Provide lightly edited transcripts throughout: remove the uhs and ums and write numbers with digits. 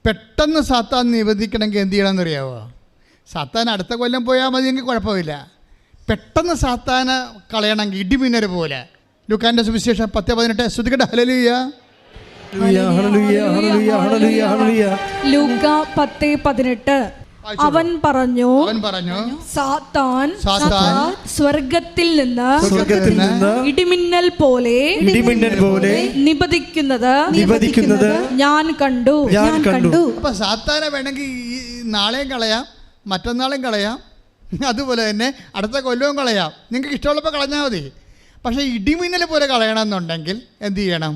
പെട്ടെന്ന് സാത്താൻ നിബന്ധിക്കണമെങ്കിൽ എന്ത് ചെയ്യണമെന്ന് അറിയാമോ? സാത്താൻ അടുത്ത കൊല്ലം പോയാൽ മതിയെങ്കിൽ കുഴപ്പമില്ല. പെട്ടെന്ന് സാത്താനെ കളയണമെങ്കിൽ ഇടിമിന്നൽ പോലെ. ലൂക്കാന്റെ സുവിശേഷം 10:18 ശ്രുതികട്ടെ. ഹല്ലേലൂയ ലൂക്ക 10:18. അവൻ പറഞ്ഞു സാത്താൻ സ്വർഗത്തിൽ നിന്ന് ഇടിമിന്നൽ പോലെ നിബദിക്കുന്നത് ഞാൻ കണ്ടു. അപ്പൊ സാത്താനെ വേണമെങ്കിൽ നാളെയും കളയാം, മറ്റന്നാളും കളയാം, അതുപോലെ തന്നെ അടുത്ത കൊല്ലവും കളയാം. നിങ്ങൾക്ക് ഇഷ്ടമുള്ളപ്പോൾ കളഞ്ഞാൽ മതി. പക്ഷേ ഇടിമിന്നൽ പോലെ കളയണമെന്നുണ്ടെങ്കിൽ എന്ത് ചെയ്യണം?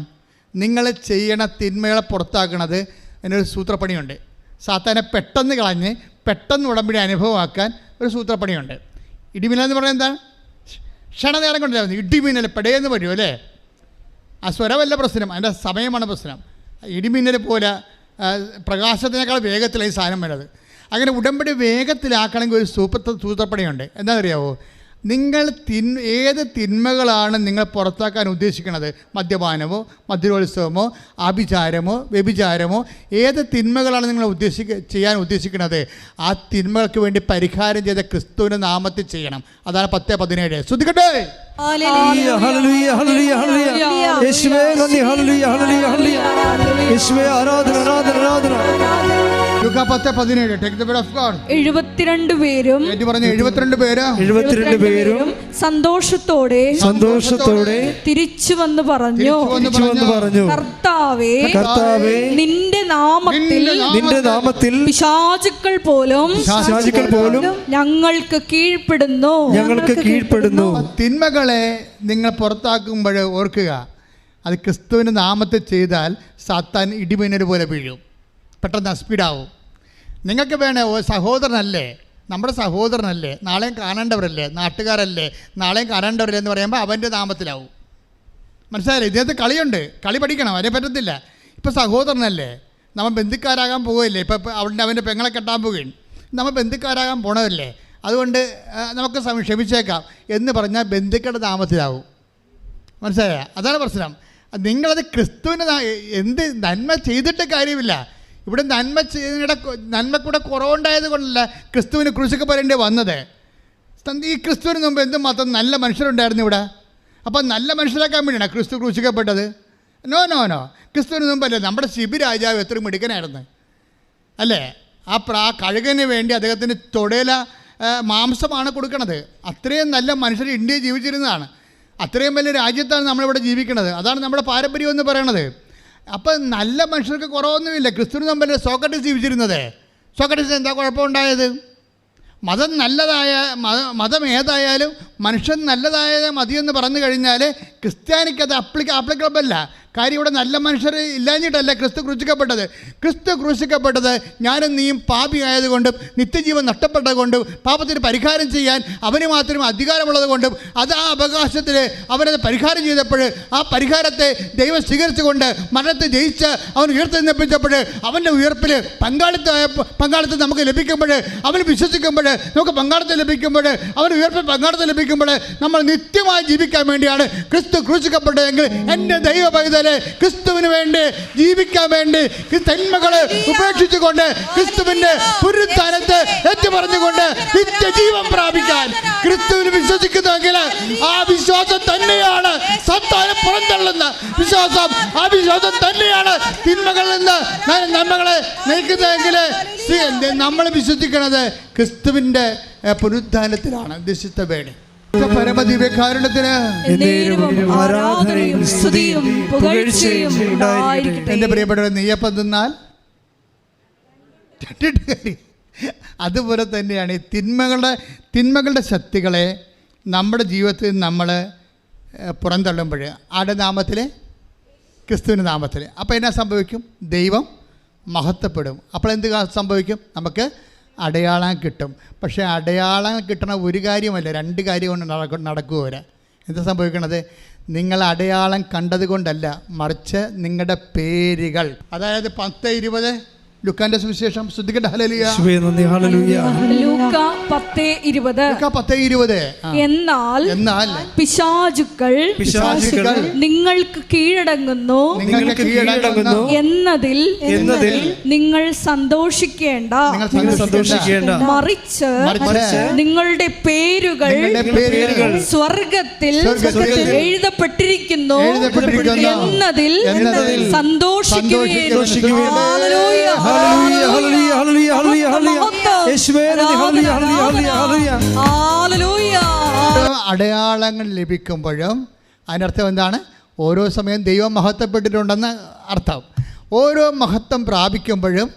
നിങ്ങൾ ചെയ്യണ തിന്മകളെ പുറത്താക്കണത് അതിനൊരു സൂത്രപ്പണിയുണ്ട്. സാത്താനെ പെട്ടെന്ന് കളഞ്ഞ് പെട്ടെന്ന് ഉടമ്പടി അനുഭവമാക്കാൻ ഒരു സൂത്രപ്പണിയുണ്ട്. ഇടിമിന്നൽ എന്ന് പറഞ്ഞാൽ എന്താണ്? ക്ഷണനേരം കൊണ്ടായിരുന്നു ഇടിമിന്നൽ പെടയെന്ന് പറയും അല്ലേ? ആ സ്വരമല്ല പ്രശ്നം, അതിൻ്റെ സമയമാണ് പ്രശ്നം. ഇടിമിന്നൽ പോലെ പ്രകാശത്തിനേക്കാൾ വേഗത്തിലാണ് ഈ സാധനം വരുന്നത്. അങ്ങനെ ഉടമ്പടി വേഗത്തിലാക്കണമെങ്കിൽ ഒരു സൂത്രപ്പണിയുണ്ട്. എന്താണെന്നറിയാവോ? നിങ്ങൾ ഏത് തിന്മകളാണ് നിങ്ങൾ പുറത്താക്കാൻ ഉദ്ദേശിക്കുന്നത്? മദ്യപാനമോ മദ്യോത്സവമോ ആഭിചാരമോ വ്യഭിചാരമോ ഏത് തിന്മകളാണ് നിങ്ങൾ ചെയ്യാൻ ഉദ്ദേശിക്കുന്നത്? ആ തിന്മകൾക്ക് വേണ്ടി പരിഹാരം ചെയ്ത ക്രിസ്തുവിൻ്റെ നാമത്തിൽ ചെയ്യണം. അതാണ് 10:17. ശ്രദ്ധിക്കട്ടെ. Luka 10:17. Take the word of God. 72 പേരും സന്തോഷത്തോടെ തിരിച്ചു വന്ന് പറഞ്ഞു, കർത്താവേ, നിന്റെ നാമത്തിൽ പിശാചുക്കൾ പോലും ഞങ്ങൾക്ക് കീഴ്പ്പെടുന്നു. തിന്മകളെ നിങ്ങൾ പുറത്താക്കുമ്പോൾ ഓർക്കുക, അത് ക്രിസ്തുവിന്റെ നാമത്തിൽ ചെയ്താൽ സാത്താൻ ഇടിമിന്നൽ പോലെ വീഴും, പെട്ടെന്ന് സ്പീഡാവും. നിങ്ങൾക്ക് വേണേ സഹോദരനല്ലേ, നമ്മുടെ സഹോദരനല്ലേ, നാളെയും കാണേണ്ടവരല്ലേ, നാട്ടുകാരല്ലേ, നാളെയും കാണേണ്ടവരല്ലേ എന്ന് പറയുമ്പോൾ അവൻ്റെ നാമത്തിലാവും. മനസ്സിലായില്ലേ? ഇതിനകത്ത് കളിയുണ്ട്, കളി പഠിക്കണം, അതിനെ പറ്റത്തില്ല. ഇപ്പോൾ സഹോദരനല്ലേ, നമ്മൾ ബന്ധുക്കാരാകാൻ പോകുകയില്ലേ? ഇപ്പം അവൻ്റെ പെങ്ങളെ കെട്ടാൻ പോവുകയും നമ്മൾ ബന്ധുക്കാരാകാൻ പോണതല്ലേ, അതുകൊണ്ട് നമുക്ക് ക്ഷമിച്ചേക്കാം എന്ന് പറഞ്ഞാൽ ബന്ധുക്കളുടെ നാമത്തിലാവും. മനസ്സിലായ? അതാണ് പ്രശ്നം. നിങ്ങളത് ക്രിസ്തുവിന് എന്ത് നന്മ ചെയ്തിട്ട് കാര്യമില്ല. ഇവിടെ നന്മക്കൂടെ കുറവുണ്ടായത് കൊണ്ടല്ല ക്രിസ്തുവിന് ക്രൂശിക്കപ്പെടേണ്ടി വന്നത്. ഈ ക്രിസ്തുവിന് മുമ്പ് എന്തുമാത്രം നല്ല മനുഷ്യരുണ്ടായിരുന്നു ഇവിടെ. അപ്പം നല്ല മനുഷ്യരാക്കാൻ വേണ്ടിയാണ് ക്രിസ്തു ക്രൂശിക്കപ്പെട്ടത്? നോ. ക്രിസ്തുവിന് മുമ്പല്ലേ നമ്മുടെ ശിബി രാജാവ് എത്ര മിടുക്കനായിരുന്നു അല്ലേ? ആ കഴുകന് വേണ്ടി അദ്ദേഹത്തിന് തൊടയില മാംസമാണ് കൊടുക്കണത്. അത്രയും നല്ല മനുഷ്യർ ഇന്ത്യയിൽ ജീവിച്ചിരുന്നതാണ്. അത്രയും വലിയ രാജ്യത്താണ് നമ്മളിവിടെ ജീവിക്കുന്നത്. അതാണ് നമ്മുടെ പാരമ്പര്യം എന്ന് പറയണത്. അപ്പം നല്ല മനുഷ്യർക്ക് കുറവൊന്നുമില്ല. ക്രിസ്തുവിന് മുമ്പല്ലേ സോക്രട്ടീസ് ജീവിച്ചിരുന്നത്. സോക്രട്ടീസ് എന്താ കുഴപ്പമുണ്ടായത്? മതം ഏതായാലും മനുഷ്യൻ നല്ലതായത് മതിയെന്ന് പറഞ്ഞു കഴിഞ്ഞാൽ ക്രിസ്ത്യാനിക്ക് അത് ആപ്ലിക്കബിൾ അല്ല. കാര്യം ഇവിടെ നല്ല മനുഷ്യർ ഇല്ലാഞ്ഞിട്ടല്ല ക്രിസ്തു ക്രൂശിക്കപ്പെട്ടത്. ക്രിസ്തു ക്രൂശിക്കപ്പെട്ടത് ഞാനും നീയും പാപിയായതുകൊണ്ടും നിത്യജീവൻ നഷ്ടപ്പെട്ടതുകൊണ്ടും പാപത്തിന് പരിഹാരം ചെയ്യാൻ അവന് മാത്രം അധികാരമുള്ളത് കൊണ്ടും അത് ആ അവകാശത്തിൽ അവനത് പരിഹാരം ചെയ്തപ്പോൾ ആ പരിഹാരത്തെ ദൈവം സ്വീകരിച്ചുകൊണ്ട് മരണത്തെ ജയിച്ച് അവൻ ഉയർത്തെഴുന്നേൽപ്പിച്ചപ്പോൾ അവൻ്റെ ഉയർപ്പിൽ പങ്കാളിത്തം നമുക്ക് ലഭിക്കുമ്പോൾ, അവൻ വിശ്വസിക്കുമ്പോൾ നമുക്ക് പങ്കാളിത്തം ലഭിക്കുമ്പോൾ, അവൻ്റെ ഉയർപ്പിൽ പങ്കാളിത്തം ലഭിക്കുമ്പോൾ നമ്മൾ നിത്യമായി ജീവിക്കാൻ വേണ്ടിയാണ് ക്രിസ്തു ക്രൂശിക്കപ്പെട്ടതെങ്കിൽ എൻ്റെ ദൈവ പൈതൽ ക്രിസ്തുവിന് വേണ്ടി ജീവിക്കാൻ വേണ്ടി തിന്മകളെ ഉപേക്ഷിച്ചുകൊണ്ട് ക്രിസ്തുവിന്റെ പുനരുത്ഥാനത്തെ ഏറ്റുപറഞ്ഞുകൊണ്ട് നിത്യജീവൻ പ്രാപിക്കാൻ ക്രിസ്തുവിന് വിശ്വസിക്കുന്നെങ്കിൽ ആ വിശ്വാസം തന്നെയാണ് സാത്താനെ പുറന്തള്ളുന്ന വിശ്വാസം. ആ വിശ്വാസം തന്നെയാണ് തിന്മകളിൽ നിന്ന് നന്മകളെ നയിക്കുന്നതെങ്കിൽ നമ്മൾ വിശ്വസിക്കുന്നത് ക്രിസ്തുവിന്റെ പുനരുത്ഥാനത്തിലാണ്. ദിശിത്തവേണി പരമദിവ്യകാരുണ്യത്തിന് എൻ്റെ പ്രിയപ്പെട്ടവർ, നെയ്യപ്പം തിന്നാൽ അതുപോലെ തന്നെയാണ് ഈ തിന്മകളുടെ ശക്തികളെ നമ്മുടെ ജീവിതത്തിൽ നമ്മൾ പുറന്തള്ളുമ്പോൾ ആരുടെ നാമത്തിൽ? ക്രിസ്തുവിൻ്റെ നാമത്തിൽ. അപ്പോൾ എന്നാ സംഭവിക്കും? ദൈവം മഹത്വപ്പെടും. അപ്പോൾ എന്ത് സംഭവിക്കും? നമുക്ക് അടയാളം കിട്ടും. പക്ഷേ അടയാളം കിട്ടണ ഒരു കാര്യമല്ല, രണ്ട് കാര്യം കൊണ്ട് നടക്കുക. എന്താ സംഭവിക്കണത്? നിങ്ങൾ അടയാളം കണ്ടത് കൊണ്ടല്ല, മറിച്ച് നിങ്ങളുടെ പേരുകൾ, അതായത് 10, 20 ലുക്കാന്റെ സുവിശേഷം. ശ്രദ്ധിക്കട്ടെ. ഹല്ലേലൂയ. ലൂക്ക 10:20. എന്നാൽ പിശാചുക്കൾ നിങ്ങൾക്ക് കീഴടങ്ങുന്നു എന്നതിൽ നിങ്ങൾ സന്തോഷിക്കേണ്ട, മറിച്ച് നിങ്ങളുടെ പേരുകൾ സ്വർഗത്തിൽ എഴുതപ്പെട്ടിരിക്കുന്നു എന്നതിൽ സന്തോഷിക്കുകയും. അടയാളങ്ങൾ ലഭിക്കുമ്പോഴും അതിനർത്ഥം എന്താണ്? ഓരോ സമയം ദൈവം മഹത്വപ്പെട്ടിട്ടുണ്ടെന്ന് അർത്ഥം. ഓരോ മഹത്വം പ്രാപിക്കുമ്പോഴും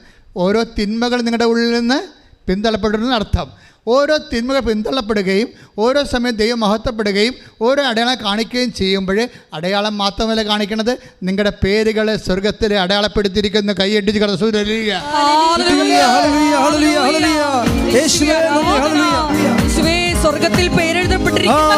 ഓരോ തിന്മകൾ നിങ്ങളുടെ ഉള്ളിൽ നിന്ന് പിന്തള്ളപ്പെട്ടിട്ടുണ്ടെന്ന് അർത്ഥം. ഓരോ തിന്മകൾ പിന്തള്ളപ്പെടുകയും ഓരോ സമയം ദൈവം മഹത്വപ്പെടുകയും ഓരോ അടയാളം കാണിക്കുകയും ചെയ്യുമ്പോൾ അടയാളം മാത്രമല്ല കാണിക്കുന്നത്, നിങ്ങളുടെ പേരുകളെ സ്വർഗത്തിൽ അടയാളപ്പെടുത്തിയിരിക്കുന്ന കൈയടിച്ച് സ്വർഗത്തിൽ പേരെഴുതപ്പെട്ടിരിക്കുന്നു.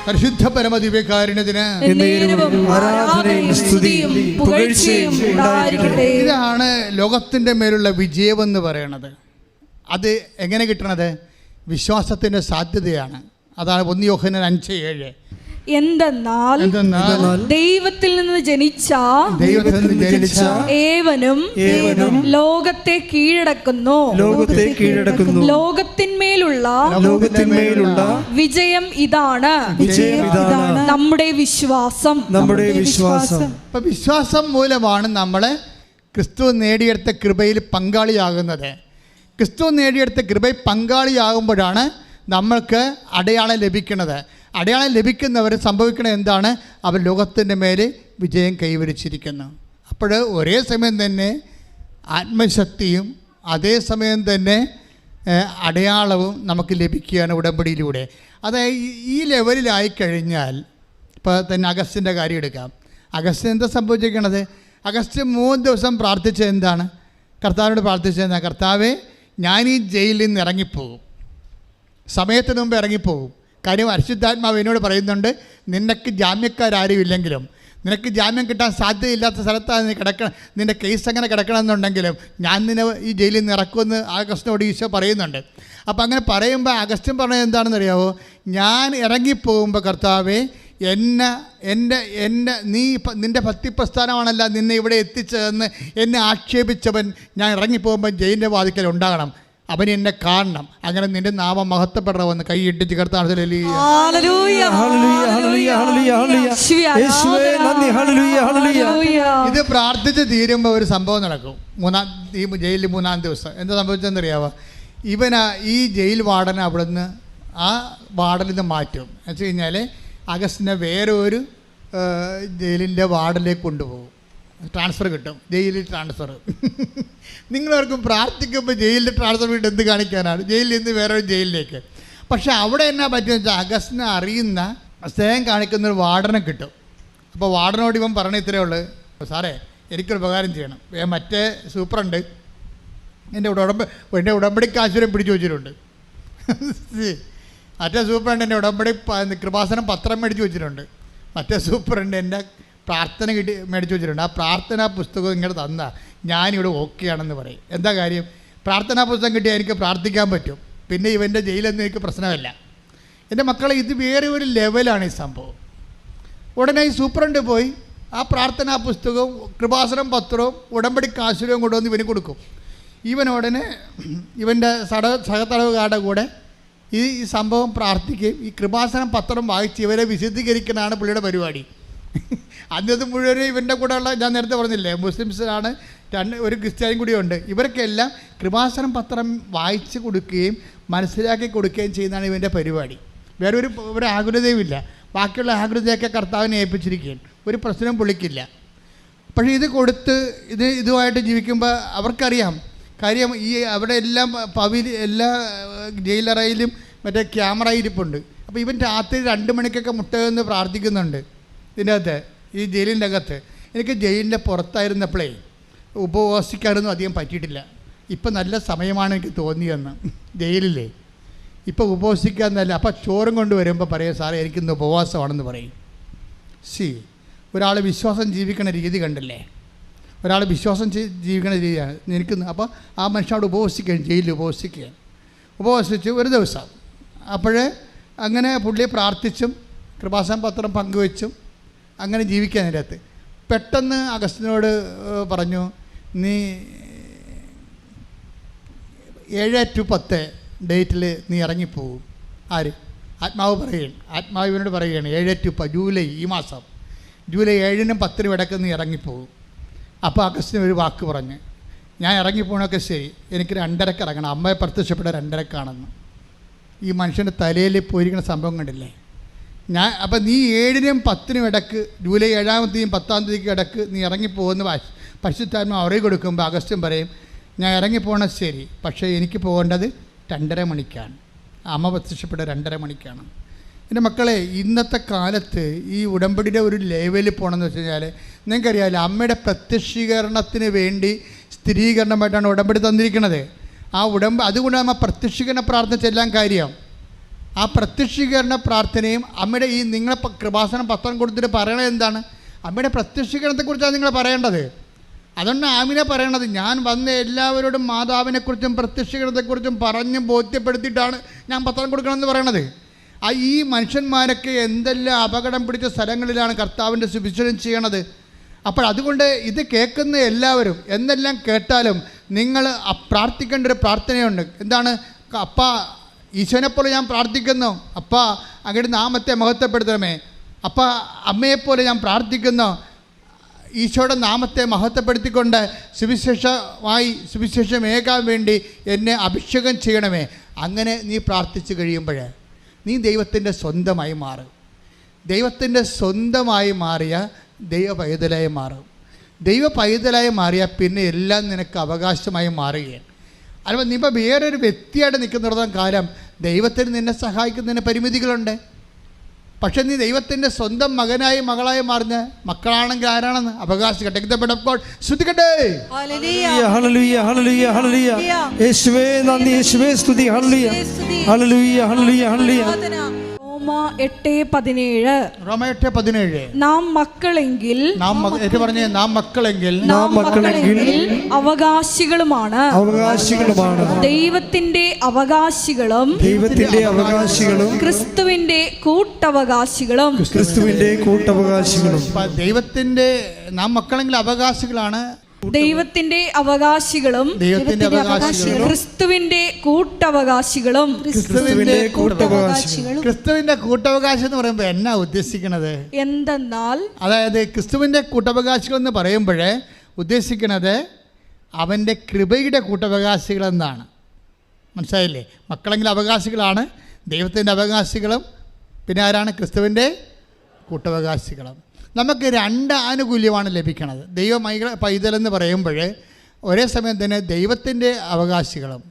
പരിശുദ്ധ പരമദിവ്യകാരുണ്യത്തിന് ഇതാണ് ലോകത്തിൻ്റെ മേലുള്ള വിജയമെന്ന് പറയണത്. അത് എങ്ങനെ കിട്ടണത്? വിശ്വാസത്തിൻ്റെ സാധ്യതയാണ്. അതാണ് 1 യോഹന്നാൻ 5:7. എന്തെന്നാൽ ദൈവത്തിൽ നിന്ന് ജനിച്ച ഏവനും ലോകത്തെ കീഴടക്കുന്നു. ലോകത്തിന്മേലുള്ള വിജയം ഇതാണ് നമ്മുടെ വിശ്വാസം. അപ്പൊ വിശ്വാസം മൂലമാണ് നമ്മളെ ക്രിസ്തു നേടിയെടുത്ത കൃപയിൽ പങ്കാളിയാകുന്നത്. ക്രിസ്തു നേടിയെടുത്ത കൃപയിൽ പങ്കാളിയാകുമ്പോഴാണ് നമ്മൾക്ക് അടയാളം ലഭിക്കുന്നത്. അടയാളം ലഭിക്കുന്നവർ സംഭവിക്കുന്നത് എന്താണ്? അവർ ലോകത്തിൻ്റെ മേലെ വിജയം കൈവരിച്ചിരിക്കുന്നു. അപ്പോൾ ഒരേ സമയം തന്നെ ആത്മശക്തിയും അതേസമയം തന്നെ അടയാളവും നമുക്ക് ലഭിക്കുകയാണ് ഉടമ്പടിയിലൂടെ. അതായത് ഈ ലെവലിലായിക്കഴിഞ്ഞാൽ, ഇപ്പോൾ തന്നെ അഗസ്റ്റിൻ്റെ കാര്യം എടുക്കാം. അഗസ്റ്റിന് എന്താ സംഭവിച്ചിരിക്കണത്? അഗസ്റ്റ് 3 ദിവസം പ്രാർത്ഥിച്ചത് എന്താണ്? കർത്താവിനോട് പ്രാർത്ഥിച്ചത് എന്താ? കർത്താവേ, ഞാൻ ഈ ജയിലിൽ നിന്ന് ഇറങ്ങിപ്പോകും, സമയത്തിന് മുമ്പ് ഇറങ്ങിപ്പോകും. കാര്യം പരിശുദ്ധാത്മാവ് എന്നോട് പറയുന്നുണ്ട്, നിനക്ക് ജാമ്യക്കാരും ഇല്ലെങ്കിലും, നിനക്ക് ജാമ്യം കിട്ടാൻ സാധ്യതയില്ലാത്ത സ്ഥലത്താണ് നീ നിൻ്റെ കേസ് അങ്ങനെ കിടക്കണമെന്നുണ്ടെങ്കിലും ഞാൻ നിന്നെ ഈ ജയിലിൽ നിന്ന് ഇറക്കുമെന്ന് അഗസ്റ്റിനോട് ഈശോ പറയുന്നുണ്ട്. അപ്പോൾ അങ്ങനെ പറയുമ്പോൾ അഗസ്റ്റിൻ പറഞ്ഞത് എന്താണെന്ന് അറിയാമോ? ഞാൻ ഇറങ്ങിപ്പോകുമ്പോൾ കർത്താവേ, നിൻ്റെ ഭക്തിപ്രസ്ഥാനമാണല്ല നിന്നെ ഇവിടെ എത്തിച്ചതെന്ന് എന്നെ ആക്ഷേപിച്ചവൻ ഞാൻ ഇറങ്ങിപ്പോകുമ്പോൾ ജയിലിൻ്റെ വാതിക്കൽ ഉണ്ടാകണം, അവൻ എന്നെ കാണണം, അങ്ങനെ നിന്റെ നാമം മഹത്വപ്പെടണമെന്ന് കൈയിട്ടിച്ച് കർത്താൻ. ഇത് പ്രാർത്ഥിച്ച് തീരുമ്പോൾ ഒരു സംഭവം നടക്കും. ഈ ജയിലിൽ 3-ാം ദിവസം എന്താ സംഭവിച്ചതെന്നറിയാവോ? ഈ ജയിൽ വാർഡനെ അവിടുന്ന് ആ വാർഡിൽ നിന്ന് മാറ്റും. എന്ന് വെച്ച് കഴിഞ്ഞാൽ അഗസ്റ്റിനെ വേറെ ഒരു ജയിലിൻ്റെ വാർഡിലേക്ക് കൊണ്ടുപോകും. ട്രാൻസ്ഫർ കിട്ടും, ജയിലിൽ ട്രാൻസ്ഫർ. നിങ്ങളവർക്കും പ്രാർത്ഥിക്കുമ്പോൾ ജയിലിൽ ട്രാൻസ്ഫർ കിട്ടും എന്ത് കാണിക്കാനാണ്? ജയിലിൽ നിന്ന് വേറെ ഒരു ജയിലിലേക്ക്. പക്ഷേ അവിടെ എന്നാ പറ്റുമെന്ന് വെച്ചാൽ അഗസ്റ്റിനെ അറിയുന്ന സ്നേഹം കാണിക്കുന്നൊരു വാർഡനെ കിട്ടും. അപ്പോൾ വാർഡനോട് ഇവൻ പറഞ്ഞ ഇത്രയേ ഉള്ളൂ, സാറേ എനിക്കൊരു ഉപകാരം ചെയ്യണം, മറ്റേ സൂപ്രണ്ട് എൻ്റെ ഉടമ്പടി കാശുരം പിടിച്ചു വെച്ചിട്ടുണ്ട്. മറ്റേ സൂപ്രണ്ട് എൻ്റെ ഉടമ്പടി കൃപാസനം പത്രം മേടിച്ച് വെച്ചിട്ടുണ്ട്. മറ്റേ സൂപ്രണ്ട് എൻ്റെ പ്രാർത്ഥന മേടിച്ച് വെച്ചിട്ടുണ്ട്. ആ പ്രാർത്ഥനാ പുസ്തകം ഇങ്ങനെ തന്നാൽ ഞാനിവിടെ ഓക്കെയാണെന്ന് പറയും. എന്താ കാര്യം? പ്രാർത്ഥനാ പുസ്തകം കിട്ടിയാൽ എനിക്ക് പ്രാർത്ഥിക്കാൻ പറ്റും, പിന്നെ ഇവൻ്റെ ജയിലൊന്നും എനിക്ക് പ്രശ്നമല്ല. എൻ്റെ മക്കളെ, ഇത് വേറെ ഒരു ലെവലാണ് ഈ സംഭവം. ഉടനെ ഈ സൂപ്രണ്ട് പോയി ആ പ്രാർത്ഥനാ പുസ്തകവും കൃപാസനം പത്രവും ഉടമ്പടി കാശുരവും കൊണ്ടുവന്ന് ഇവന് കൊടുക്കും. ഇവൻ ഉടനെ ഇവൻ്റെ സഹതടവുകാരുടെ കൂടെ ഈ സംഭവം പ്രാർത്ഥിക്കുകയും ഈ കൃപാസനം പത്രം വായിച്ച് ഇവരെ വിശദീകരിക്കുന്നതാണ് പുള്ളിയുടെ പരിപാടി. അന്നത് മുഴുവനും ഇവൻ്റെ കൂടെ ഉള്ള, ഞാൻ നേരത്തെ പറഞ്ഞില്ലേ, മുസ്ലിംസിലാണ്, ഒരു ക്രിസ്ത്യാനിയും കൂടിയുണ്ട്. ഇവർക്കെല്ലാം കൃപാസനം പത്രം വായിച്ച് കൊടുക്കുകയും മനസ്സിലാക്കി കൊടുക്കുകയും ചെയ്യുന്നതാണ് ഇവൻ്റെ പരിപാടി. വേറെ ഒരു ആകുലതയുമില്ല. ബാക്കിയുള്ള ആകുലതയൊക്കെ കർത്താവിനെ ഏൽപ്പിച്ചിരിക്കുകയാണ്. ഒരു പ്രശ്നം പുള്ളിക്കില്ല. പക്ഷേ ഇത് കൊടുത്ത് ഇതുമായിട്ട് ജീവിക്കുമ്പോൾ അവർക്കറിയാം കാര്യം. ഈ അവിടെ എല്ലാം എല്ലാ ജയിലറയിലും മറ്റേ ക്യാമറ ഇരിപ്പുണ്ട്. അപ്പോൾ ഇവൻ രാത്രി 2 മണിക്കൊക്കെ മുട്ടയെന്ന് പ്രാർത്ഥിക്കുന്നുണ്ട് ഇതിൻ്റെ അകത്ത്, ഈ ജയിലിൻ്റെ അകത്ത്. എനിക്ക് ജയിലിൻ്റെ പുറത്തായിരുന്നപ്പോഴേ ഉപവസിക്കാനൊന്നും അധികം പറ്റിയിട്ടില്ല. ഇപ്പം നല്ല സമയമാണ് എനിക്ക് തോന്നിയെന്ന്. ജയിലില്ലേ ഇപ്പം ഉപവസിക്കാന്നല്ല. അപ്പം ചോറും കൊണ്ട് വരുമ്പോൾ പറയും, സാറേ എനിക്കിന്ന് ഉപവാസമാണെന്ന് പറയും. ഒരാൾ വിശ്വാസം ജീവിക്കുന്ന രീതി കണ്ടില്ലേ? ഒരാൾ വിശ്വാസം ജീവിക്കുന്ന രീതിയാണ് എനിക്കിന്ന്. അപ്പോൾ ആ മനുഷ്യനോട് ഉപവസിക്കുകയാണ്, ജയിലിൽ ഉപവസിച്ച് ഒരു ദിവസം. അപ്പോഴേ അങ്ങനെ പുള്ളിയെ പ്രാർത്ഥിച്ചും കൃപാസന പത്രം പങ്കുവെച്ചും അങ്ങനെ ജീവിക്കാൻ അതിനകത്ത്. പെട്ടെന്ന് അഗസ്റ്റിനോട് പറഞ്ഞു, നീ 7 to 10 ഡേറ്റിൽ നീ ഇറങ്ങിപ്പോവും. ആര്? ആത്മാവ് പറയുകയാണ്. ആത്മാവിനോട് പറയുകയാണ് 7 to 10 ജൂലൈ, ഈ മാസം ജൂലൈ 7-നും 10-നും ഇടയ്ക്ക് നീ ഇറങ്ങിപ്പോവും. അപ്പോൾ അഗസ്റ്റിന് ഒരു വാക്ക് പറഞ്ഞ്, ഞാൻ ഇറങ്ങിപ്പോകണമൊക്കെ ശരി, എനിക്ക് 2:30 ഇറങ്ങണം, അമ്മയെ പ്രത്യക്ഷപ്പെട്ട 2:30 ഈ മനുഷ്യൻ്റെ തലയിൽ പോയിരിക്കുന്ന സംഭവം കണ്ടില്ലേ? അപ്പം നീ 7-നും 10-നും ഇടയ്ക്ക്, ജൂലൈ 7-ാം തീയതിയും 10-ാം തീയതിക്ക് ഇടയ്ക്ക് നീ ഇറങ്ങിപ്പോകുന്ന പരിശുദ്ധാത്മാവ് അറിവ് കൊടുക്കുമ്പോൾ അഗസ്റ്റിൻ പറയും, ഞാൻ ഇറങ്ങിപ്പോകണത് ശരി, പക്ഷേ എനിക്ക് പോകേണ്ടത് 2:30 മണിക്കാണ്, അമ്മ പ്രത്യക്ഷപ്പെട്ട 2:30 മണിക്കാണ്. എൻ്റെ മക്കളെ, ഇന്നത്തെ കാലത്ത് ഈ ഉടമ്പടിയുടെ ഒരു ലെവലിൽ പോകണമെന്ന് വെച്ച് കഴിഞ്ഞാൽ നിങ്ങൾക്കറിയാമല്ലോ, അമ്മയുടെ പ്രത്യക്ഷീകരണത്തിന് വേണ്ടി സ്ഥിരീകരണമായിട്ടാണ് ഉടമ്പടി തന്നിരിക്കുന്നത്. അതുകൊണ്ട് അമ്മ പ്രത്യക്ഷീകരണ പ്രാർത്ഥന ചെല്ലാൻ കാര്യം. ആ പ്രത്യക്ഷീകരണ പ്രാർത്ഥനയും അമ്മയുടെ ഈ നിങ്ങളെ കൃപാസനം പത്രം കൊടുത്തിട്ട് പറയണത് എന്താണ്? അമ്മയുടെ പ്രത്യക്ഷീകരണത്തെക്കുറിച്ചാണ് നിങ്ങൾ പറയേണ്ടത്. അതുകൊണ്ട് ആമിനെ പറയണത്, ഞാൻ വന്ന എല്ലാവരോടും മാതാവിനെക്കുറിച്ചും പ്രത്യക്ഷീകരണത്തെക്കുറിച്ചും പറഞ്ഞ് ബോധ്യപ്പെടുത്തിയിട്ടാണ് ഞാൻ പത്രം കൊടുക്കണമെന്ന് പറയണത്. ഈ മനുഷ്യന്മാരൊക്കെ എന്തെല്ലാം അപകടം പിടിച്ച സ്ഥലങ്ങളിലാണ് കർത്താവിൻ്റെ സുവിശേഷം ചെയ്യണത്. അപ്പോൾ അതുകൊണ്ട് ഇത് കേൾക്കുന്ന എല്ലാവരും എന്തെല്ലാം കേട്ടാലും നിങ്ങൾ പ്രാർത്ഥിക്കേണ്ട ഒരു പ്രാർത്ഥനയുണ്ട്. എന്താണ്? അപ്പാ, ഈശോനെപ്പോലെ ഞാൻ പ്രാർത്ഥിക്കുന്നു, അപ്പാ അങ്ങയുടെ നാമത്തെ മഹത്വപ്പെടുത്തണമേ. അപ്പാ, അമ്മയെപ്പോലെ ഞാൻ പ്രാർത്ഥിക്കുന്നു, ഈശോയുടെ നാമത്തെ മഹത്വപ്പെടുത്തിക്കൊണ്ട് സുവിശേഷമേകാൻ വേണ്ടി എന്നെ അഭിഷേകം ചെയ്യണമേ. അങ്ങനെ നീ പ്രാർത്ഥിച്ചു കഴിയുമ്പോൾ നീ ദൈവത്തിൻ്റെ സ്വന്തമായി മാറും. ദൈവത്തിൻ്റെ സ്വന്തമായി മാറിയ ദൈവ പൈതലായി മാറും. ദൈവ പൈതലായി മാറിയാൽ പിന്നെ എല്ലാം നിനക്ക് അവകാശമായി മാറുകയാണ്. അല്ല, നീ ഇപ്പോൾ വേറൊരു വ്യക്തിയായിട്ട് നിൽക്കുന്നിടത്തോളം കാലം ദൈവത്തിന് നിന്നെ സഹായിക്കുന്നതിന് പരിമിതികളുണ്ട്. പക്ഷെ നീ ദൈവത്തിൻ്റെ സ്വന്തം മകനായി മകളായി മാറുന്ന മക്കളാണെങ്കിൽ ആരാണെന്ന് അവകാശിക്കട്ടെ. ശ്രദ്ധിക്കട്ടെ. റോമ 8:17 നാം മക്കളെങ്കിൽ അവകാശികളുമാണ് ദൈവത്തിന്റെ അവകാശികളും ക്രിസ്തുവിന്റെ കൂട്ടവകാശികളും. ദൈവത്തിന്റെ നാം മക്കളെങ്കിൽ അവകാശികളാണ്, ദൈവത്തിന്റെ അവകാശികളും ക്രിസ്തുവിന്റെ കൂട്ടവകാശികളും. ക്രിസ്തുവിന്റെ കൂട്ടവകാശം എന്ന് പറയുമ്പോൾ എന്നാ ഉദ്ദേശിക്കുന്നത്? എന്തെന്നാൽ, അതായത് ക്രിസ്തുവിന്റെ കൂട്ടവകാശികൾ എന്ന് പറയുമ്പോഴേ ഉദ്ദേശിക്കുന്നത് അവൻ്റെ കൃപയുടെ കൂട്ടവകാശികൾ എന്നാണ്. മനസ്സിലായില്ലേ? മക്കളെങ്കിൽ അവകാശികളാണ്, ദൈവത്തിൻ്റെ അവകാശികളും പിന്നെ ആരാണ്? ക്രിസ്തുവിൻ്റെ കൂട്ടവകാശികളും. നമുക്ക് 2 ആനുകൂല്യമാണ് ലഭിക്കുന്നത്. പൈതലെന്ന് പറയുമ്പോൾ ഒരേ സമയം തന്നെ ദൈവത്തിൻ്റെ അവകാശികളും,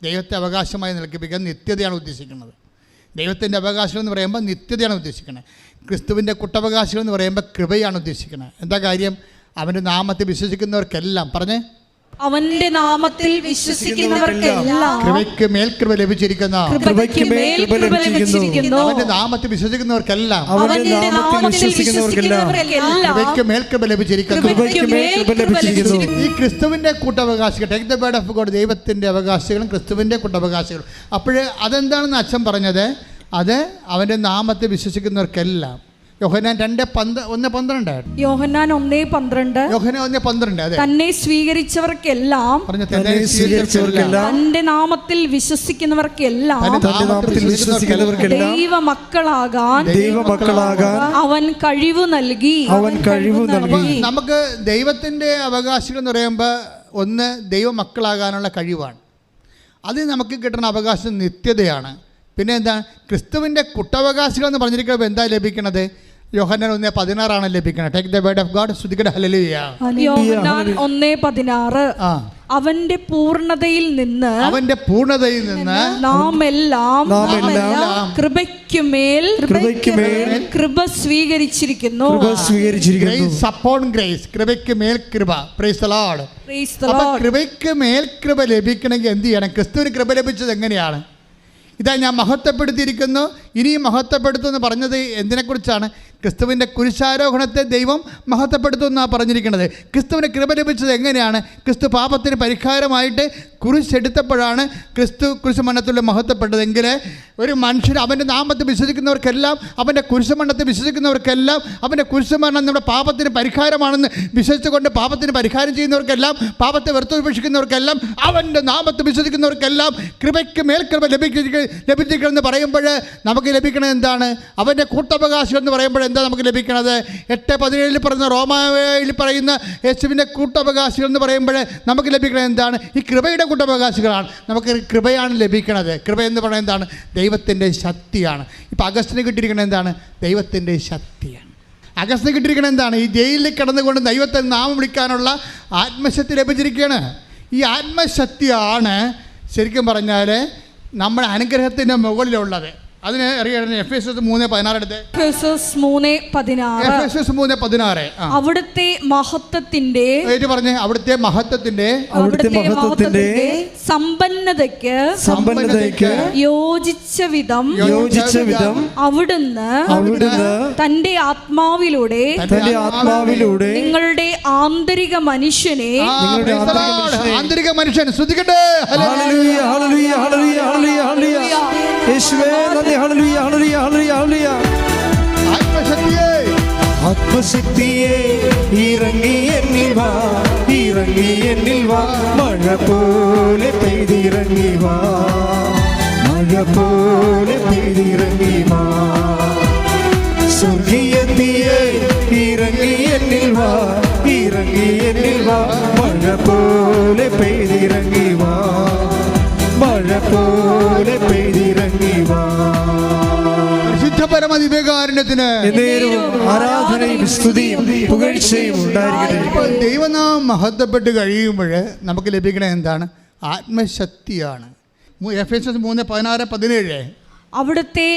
ദൈവത്തെ അവകാശമായി നിൽപ്പിക്കാൻ നിത്യതയാണ് ഉദ്ദേശിക്കുന്നത്. ദൈവത്തിൻ്റെ അവകാശികൾ എന്ന് പറയുമ്പോൾ നിത്യതയാണ് ഉദ്ദേശിക്കുന്നത്. ക്രിസ്തുവിൻ്റെ കൂട്ടവകാശികൾ എന്ന് പറയുമ്പോൾ കൃപയാണ് ഉദ്ദേശിക്കുന്നത്. എന്താ കാര്യം? അവൻ്റെ നാമത്തിൽ വിശ്വസിക്കുന്നവർക്കെല്ലാം പറഞ്ഞേ, അവന്റെ നാമത്തിൽ വിശ്വസിക്കുന്നവർക്കെല്ലാം കൃപയ്ക്ക് മേൽ കൃപ ലഭിച്ചിരിക്കുന്ന, അവന്റെ നാമത്തിൽ വിശ്വസിക്കുന്നവർക്കെല്ലാം കൃപയ്ക്ക് മേൽ കൃപ ലഭിച്ചിരിക്കുന്നു. ഈ ക്രിസ്തുവിന്റെ കൂട്ടവകാശികൾ, take the word of God, ദൈവത്തിന്റെ അവകാശികളും ക്രിസ്തുവിന്റെ കൂട്ടവകാശികളും. അപ്പോഴേ അതെന്താണെന്ന് അച്ഛൻ പറഞ്ഞത്? അത് അവന്റെ നാമത്തിൽ വിശ്വസിക്കുന്നവർക്കെല്ലാം. യോഹന്നാൻ 1:12 തന്നെ സ്വീകരിച്ചവർക്കെല്ലാം, തന്റെ നാമത്തിൽ വിശ്വസിക്കുന്നവർക്കെല്ലാം ദൈവമക്കളാകാൻ അവൻ കഴിവ് നൽകി. നമുക്ക് ദൈവത്തിന്റെ അവകാശികൾ എന്ന് പറയുമ്പോൾ ഒന്ന് ദൈവമക്കളാകാനുള്ള കഴിവാണ്. അത് നമുക്ക് കിട്ടുന്ന അവകാശം നിത്യതയാണ്. പിന്നെ എന്താ? ക്രിസ്തുവിന്റെ കൂട്ടവകാശികൾ എന്ന് പറഞ്ഞിരിക്കുമ്പോൾ എന്താ ലഭിക്കുന്നത്? യോഹന്നാൻ 1:16 ലഭിക്കുന്നത്. Take the word of God. ശ്രദ്ധിക്കട്ടെ. ഹല്ലേലൂയ. യോഹന്നാൻ 1:16 അവന്റെ പൂർണ്ണതയിൽ നിന്ന് നാം എല്ലാം കൃപയ്ക്കുമേൽ കൃപ സ്വീകരിച്ചിരിക്കുന്നു. ഗ്രേസ് അപ്പോൺ ഗ്രേസ്, കൃപയ്ക്ക് മേൽ കൃപ. Praise the Lord. കൃപയ്ക്ക് മേൽ കൃപ ലഭിക്കണമെങ്കിൽ എന്ത് ചെയ്യണം? ക്രിസ്തുവിന് കൃപ ലഭിച്ചത് എങ്ങനെയാണ്? ഇതാ ഞാൻ മഹത്വപ്പെടുത്തിയിരിക്കുന്നു, ഇനിയും മഹത്വപ്പെടുത്തുമെന്ന് പറഞ്ഞത് എന്തിനെക്കുറിച്ചാണ്? ക്രിസ്തുവിൻ്റെ കുരിശാരോഹണത്തെ ദൈവം മഹത്വപ്പെടുത്തുമെന്നാണ് പറഞ്ഞിരിക്കുന്നത്. ക്രിസ്തുവിന് കൃപ ലഭിച്ചത് എങ്ങനെയാണ്? ക്രിസ്തു പാപത്തിന് പരിഹാരമായിട്ട് കുരിശെടുത്തപ്പോഴാണ് ക്രിസ്തു കുരിശുമരണത്തിൽ മഹത്വപ്പെട്ടതെങ്കിൽ ഒരു മനുഷ്യർ അവൻ്റെ നാമത്തിൽ വിശ്വസിക്കുന്നവർക്കെല്ലാം, അവൻ്റെ കുരിശുമരണത്തിൽ വിശ്വസിക്കുന്നവർക്കെല്ലാം, അവൻ്റെ കുരിശുമരണം നമ്മുടെ പാപത്തിന് പരിഹാരമാണെന്ന് വിശ്വസിച്ചുകൊണ്ട് പാപത്തിന് പരിഹാരം ചെയ്യുന്നവർക്കെല്ലാം, പാപത്തെ വെറുത്തുപേക്ഷിക്കുന്നവർക്കെല്ലാം, അവൻ്റെ നാമത്തിൽ വിശ്വസിക്കുന്നവർക്കെല്ലാം കൃപയ്ക്ക് മേൽ കൃപ ലഭിച്ചിരിക്കണമെന്ന് പറയുമ്പോൾ നമുക്ക് ലഭിക്കണത് എന്താണ്? അവൻ്റെ കൂട്ടവകാശം എന്ന് പറയുമ്പോൾ എന്താ നമുക്ക് ലഭിക്കണത്? 8:17 പറയുന്ന, റോമായിൽ പറയുന്ന യേശുവിൻ്റെ കൂട്ടവകാശികൾ എന്ന് പറയുമ്പോൾ നമുക്ക് ലഭിക്കണത് എന്താണ്? ഈ കൃപയുടെ കൂട്ടവകാശികളാണ്. നമുക്ക് കൃപയാണ് ലഭിക്കണത്. കൃപ എന്ന് പറയുന്നത് എന്താണ്? ദൈവത്തിൻ്റെ ശക്തിയാണ്. ഇപ്പോൾ അഗസ്റ്റിന് കിട്ടിയിരിക്കുന്നത് എന്താണ്? ദൈവത്തിൻ്റെ ശക്തിയാണ്. അഗസ്റ്റിന് കിട്ടിയിരിക്കുന്നത് എന്താണ്? ഈ ജയിലിൽ കിടന്നുകൊണ്ട് ദൈവത്തെ നാമം വിളിക്കാനുള്ള ആത്മശക്തി ലഭിച്ചിരിക്കുകയാണ്. ഈ ആത്മശക്തിയാണ് ശരിക്കും പറഞ്ഞാൽ നമ്മുടെ അനുഗ്രഹത്തിൻ്റെ മുകളിലുള്ളത്. അതിന് അറിയണം. എഫേസ്യസ് 3:16 എടുത്ത്. എഫേസ്യസ് 3:16 അവിടുത്തെ മഹത്വത്തിന്റെ പറഞ്ഞേ, അവിടുത്തെ മഹത്വത്തിന്റെ സമ്പന്നതയ്ക്ക് യോജിച്ച വിധം അവിടുന്ന് തന്റെ ആത്മാവിലൂടെ നിങ്ങളുടെ ആന്തരിക മനുഷ്യനെ ശ്രദ്ധിക്കട്ടെ. ആത്മശക്തിയെ ഇറങ്ങി എന്നിൽ വാ, ഇറങ്ങി എന്നിൽ വാ, മഴ പോലെ പെയ്തിറങ്ങി വാ, മഴ പോലെ പെയ്തിറങ്ങി വാ. സ്വർഗീയത്തിയെ ഇറങ്ങി എന്നിൽ വാ, ഇറങ്ങി എന്നിൽ വാ, മഴ പോലെ പെയ്തിറങ്ങി വാ, മഴ പോലെ പെയ്തിറങ്ങി വാ. ആരാധനയും സ്തുതിയും പുകഴ്ചയും ഉണ്ടായിരിക്കട്ടെ. ദൈവനാമം മഹത്വപ്പെട്ട് കഴിയുമ്പോൾ നമുക്ക് ലഭിക്കണ എന്താണ്? ആത്മശക്തിയാണ്. എഫേസ്യസ് 3:16-17 അവിടുത്തെ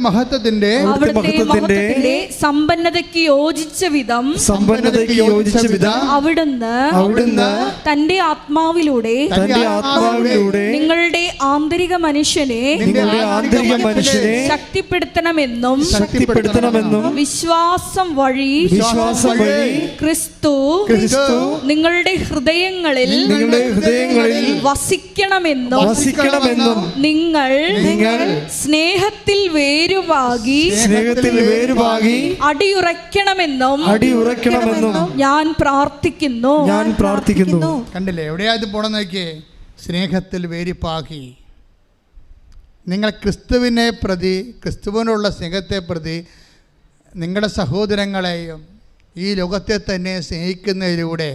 മഹത്വത്തിന്റെ സമ്പന്നതയ്ക്ക് യോജിച്ച വിധം അവിടുന്ന് തന്റെ ആത്മാവിലൂടെ നിങ്ങളുടെ ആന്തരിക മനുഷ്യനെ ശക്തിപ്പെടുത്തണമെന്നും വിശ്വാസം വഴി ക്രിസ്തു നിങ്ങളുടെ ഹൃദയങ്ങളിൽ വസിക്കണമെന്നും നിങ്ങൾ സ്നേഹത്തിൽ വേരുവാകി അടിയുറയ്ക്കണമെന്നും ഞാൻ പ്രാർത്ഥിക്കുന്നു. കണ്ടില്ലേ എവിടെയാ ഇത് പോണെന്ന് നോക്കിയേ? സ്നേഹത്തിൽ വേരിപ്പാകി. നിങ്ങൾ ക്രിസ്തുവിനെ പ്രതി, ക്രിസ്തുവിനുള്ള സ്നേഹത്തെ പ്രതി നിങ്ങളുടെ സഹോദരങ്ങളെയും ഈ ലോകത്തെ തന്നെ സ്നേഹിക്കുന്നതിലൂടെ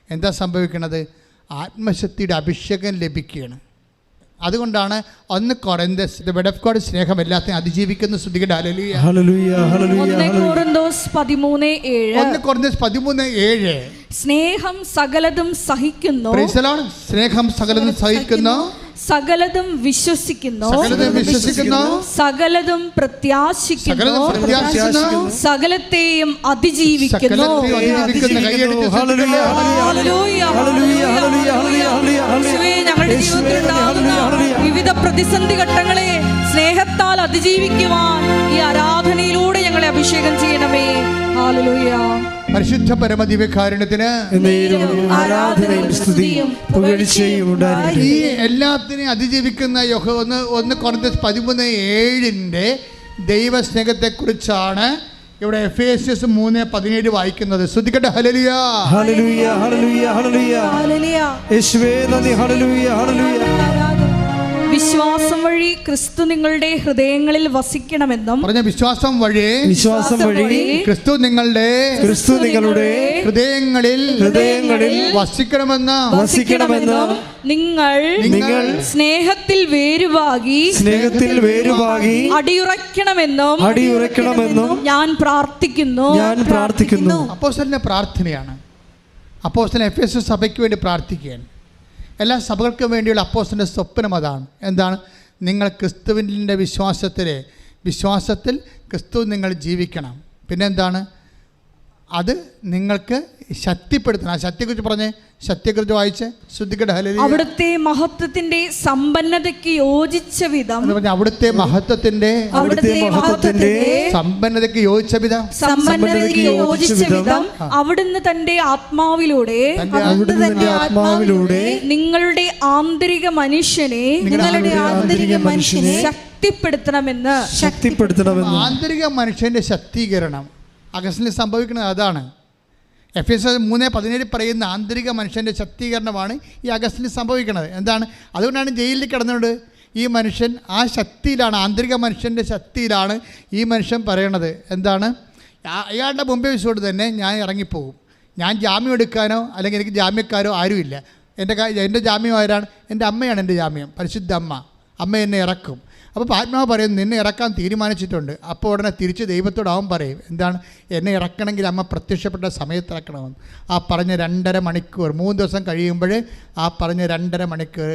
എന്താ സംഭവിക്കുന്നത്? ആത്മശക്തിയുടെ അഭിഷേകം ലഭിക്കുകയാണ്. അതുകൊണ്ടാണ് 1 കൊറിന്തോസ് the word of God സ്നേഹം എല്ലാത്തിനും അതിജീവിക്കുന്ന. സ്തുതിക്കട്ടെ. Hallelujah hallelujah hallelujah. 1 കൊറിന്തോസ് 13:7 സ്നേഹം സകലതും സഹിക്കുന്നു. Praise the Lord. സ്നേഹം സകലതും സഹിക്കുന്നു, സകലതും വിശ്വസിക്കുന്നു, സകലതും പ്രത്യാശിക്കുന്നു, സകലത്തെയും അതിജീവിക്കുന്നു. ഞങ്ങളുടെ ജീവിതത്തിൽ ഉണ്ടാകുന്ന വിവിധ പ്രതിസന്ധി ഘട്ടങ്ങളെ സ്നേഹത്താൽ അതിജീവിക്കുവാൻ ഈ ആരാധനയിലൂടെ ഞങ്ങളെ അഭിഷേകം ചെയ്യണമേ. ഹല്ലേലൂയ. പരിശുദ്ധ പരമദിവ്യകാരുണ്യത്തിന് ആരാധനയും സ്തുതിയും പുകഴ്ചയും ഉണ്ടായിരിക്കട്ടെ. ഈ എല്ലാത്തിനെയും അതിജീവിക്കുന്ന 1 കൊരിന്തോസ് 13:7 ദൈവസ്നേഹത്തെക്കുറിച്ചാണ് ഇവിടെ എഫേസ്യസ് 3:17 വായിക്കുന്നത്. ശ്രദ്ധിക്കട്ടെ. Hallelujah hallelujah hallelujah hallelujah. യേശുവേ നന്ദി. Hallelujah hallelujah. വിശ്വാസം വഴി ക്രിസ്തു നിങ്ങളുടെ ഹൃദയങ്ങളിൽ വസിക്കണമെന്നും പറഞ്ഞ വിശ്വാസം വഴി ക്രിസ്തു നിങ്ങളുടെ ഹൃദയങ്ങളിൽ വസിക്കണമെന്നും നിങ്ങൾ സ്നേഹത്തിൽ വേരുവാകി അടിയുറയ്ക്കണമെന്നും ഞാൻ പ്രാർത്ഥിക്കുന്നു. അപ്പോസ്തലന്റെ പ്രാർത്ഥനയാണ്. അപ്പോസ്തലൻ എഫെസസ് സഭയ്ക്ക് വേണ്ടി പ്രാർത്ഥിക്കുകയാണ്. എല്ലാ സഭകൾക്കും വേണ്ടിയുള്ള അപ്പോസ്തലൻ്റെ സ്വപ്നം അതാണ്. എന്താണ്? നിങ്ങൾ ക്രിസ്തുവിൻ്റെ വിശ്വാസത്തിൽ ക്രിസ്തു നിങ്ങൾ ജീവിക്കണം. പിന്നെന്താണ്? അത് നിങ്ങൾക്ക് ശക്തിപ്പെടുത്തണം. ആ ശക്തിയെക്കുറിച്ച് പറഞ്ഞേ, ശക്തിയെക്കുറിച്ച് വായിച്ച് ശ്രദ്ധിക്കട്ടെ. ഹല്ലേലൂയ. അവിടുത്തെ മഹത്വത്തിന്റെ സമ്പന്നതയ്ക്ക് യോജിച്ച വിധം, അവിടുത്തെ മഹത്വത്തിന്റെ സമ്പന്നതയ്ക്ക് യോജിച്ച വിധം അവിടുന്ന് തന്റെ ആത്മാവിലൂടെ നിങ്ങളുടെ ആന്തരിക മനുഷ്യനെ ശക്തിപ്പെടുത്തണമെന്ന്. ആന്തരിക മനുഷ്യന്റെ ശക്തീകരണം അഗസ്റ്റിനിൽ സംഭവിക്കുന്നത് അതാണ്. എഫെസസ് 3:17 പറയുന്ന ആന്തരിക മനുഷ്യൻ്റെ ശക്തീകരണമാണ് ഈ അഗസ്റ്റിനിൽ സംഭവിക്കുന്നത്. എന്താണ്? അതുകൊണ്ടാണ് ജയിലിൽ കിടന്നുകൊണ്ട് ഈ മനുഷ്യൻ ആ ശക്തിയിലാണ്, ആന്തരിക മനുഷ്യൻ്റെ ശക്തിയിലാണ് ഈ മനുഷ്യൻ പറയണത്. എന്താണ്? അയാളുടെ മുമ്പേ വിശ്വസിച്ചോട് തന്നെ ഞാൻ ഇറങ്ങിപ്പോകും. ഞാൻ ജാമ്യം എടുക്കാനോ അല്ലെങ്കിൽ എനിക്ക് ജാമ്യക്കാരോ ആരുമില്ല. എൻ്റെ ജാമ്യം ആരാണ്? എൻ്റെ അമ്മയാണ് എൻ്റെ ജാമ്യം, പരിശുദ്ധ അമ്മ എന്നെ ഇറക്കും. അപ്പോൾ ആത്മാവ് പറയും നിന്നെ ഇറക്കാൻ തീരുമാനിച്ചിട്ടുണ്ട്. അപ്പോൾ ഉടനെ തിരിച്ച് ദൈവത്തോട് അവൻ പറയും എന്താണ്? എന്നെ ഇറക്കണമെങ്കിൽ അമ്മ പ്രത്യക്ഷപ്പെട്ട സമയത്ത് ഇറക്കണമെന്ന്. ആ പറഞ്ഞ 2.5 മണിക്കൂർ 3 ദിവസം കഴിയുമ്പോൾ ആ പറഞ്ഞ 2.5 മണിക്കൂർ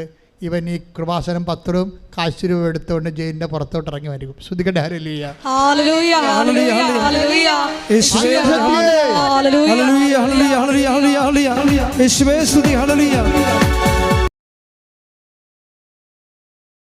ഇവൻ ഈ കൃപാസനം പത്രവും കാശ് രൂപ എടുത്തുകൊണ്ട് ജയിലിൻ്റെ പുറത്തോട്ട് ഇറങ്ങി വരും. ശ്രദ്ധിക്കട്ടെ. ഹല്ലേലൂയ. ഹല്ലേലൂയ. ഹല്ലേലൂയ. ഹല്ലേലൂയ. യേശുവേ സ്തുതി. ഹല്ലേലൂയ.